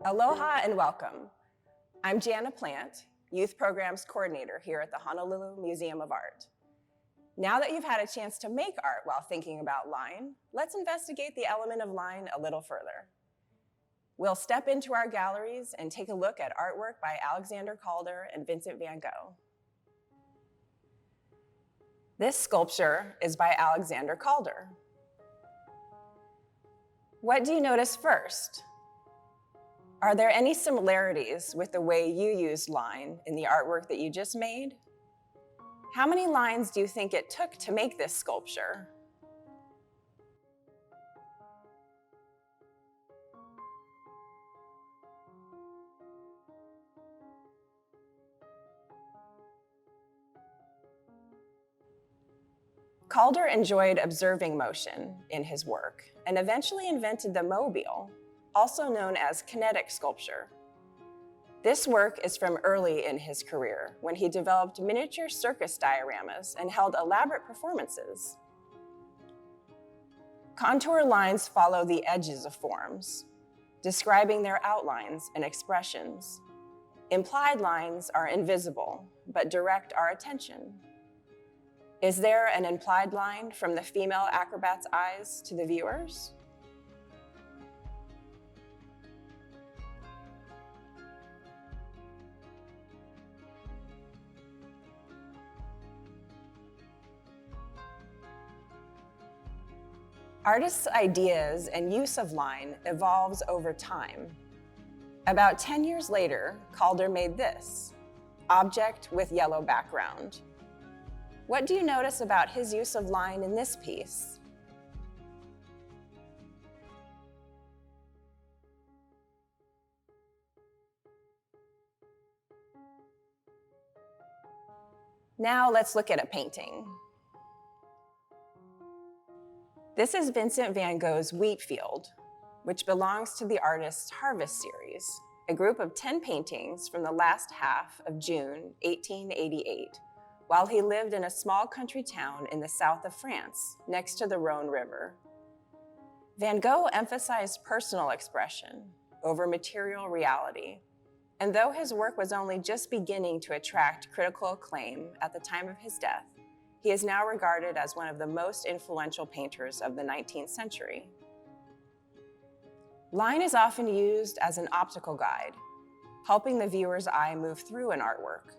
Aloha and welcome. I'm Jana Plant, Youth Programs Coordinator here at the Honolulu Museum of Art. Now that you've had a chance to make art while thinking about line, let's investigate the element of line a little further. We'll step into our galleries and take a look at artwork by Calder and Vincent Van Gogh. This sculpture is by Calder. What do you notice first? Are there any similarities with the way you used line in the artwork that you just made? How many lines do you think it took to make this sculpture? Calder enjoyed observing motion in his work and eventually invented the mobile, also known as kinetic sculpture. This work is from early in his career, when he developed miniature circus dioramas and held elaborate performances. Contour lines follow the edges of forms, describing their outlines and expressions. Implied lines are invisible, but direct our attention. Is there an implied line from the female acrobat's eyes to the viewers? Artists' ideas and use of line evolves over time. About 10 years later, Calder made this, object with yellow background. What do you notice about his use of line in this piece? Now let's look at a painting. This is Vincent Van Gogh's Wheat Field, which belongs to the artist's Harvest series, a group of 10 paintings from the last half of June 1888, while he lived in a small country town in the south of France, next to the Rhone River. Van Gogh emphasized personal expression over material reality, and though his work was only just beginning to attract critical acclaim at the time of his death, he is now regarded as one of the most influential painters of the 19th century. Line is often used as an optical guide, helping the viewer's eye move through an artwork.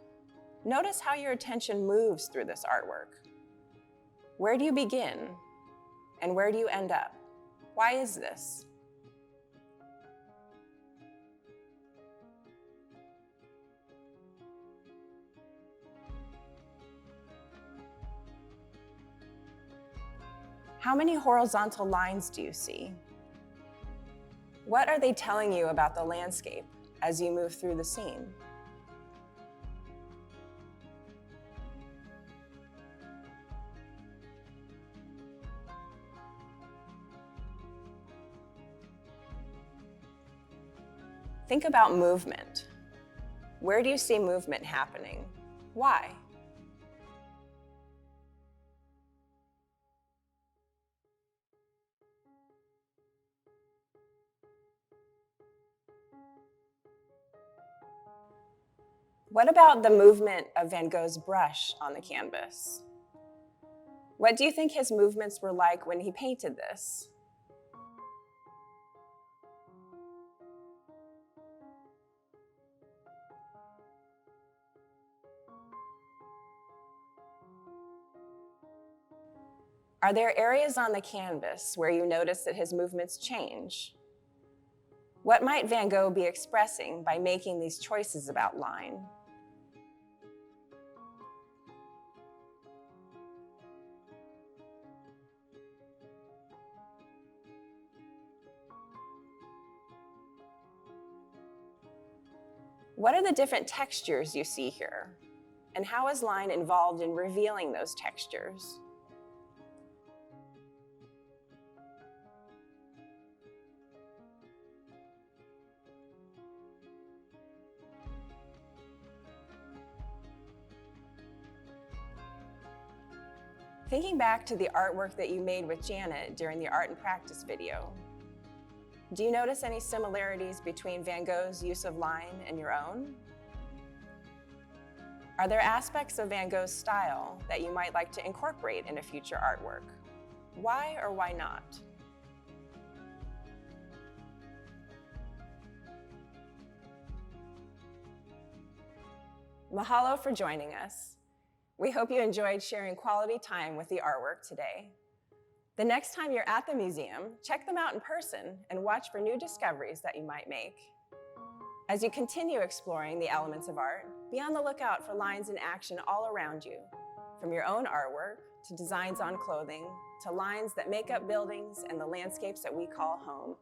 Notice how your attention moves through this artwork. Where do you begin? And where do you end up? Why is this? How many horizontal lines do you see? What are they telling you about the landscape as you move through the scene? Think about movement. Where do you see movement happening? Why? What about the movement of Van Gogh's brush on the canvas? What do you think his movements were like when he painted this? Are there areas on the canvas where you notice that his movements change? What might Van Gogh be expressing by making these choices about line? What are the different textures you see here? And how is line involved in revealing those textures? Thinking back to the artwork that you made with Janet during the Art and Practice video, Do you notice any similarities between Van Gogh's use of line and your own? Are there aspects of Van Gogh's style that you might like to incorporate in a future artwork? Why or why not? Mahalo for joining us. We hope you enjoyed sharing quality time with the artwork today. The next time you're at the museum, check them out in person and watch for new discoveries that you might make. As you continue exploring the elements of art, be on the lookout for lines in action all around you, from your own artwork to designs on clothing, to lines that make up buildings and the landscapes that we call home.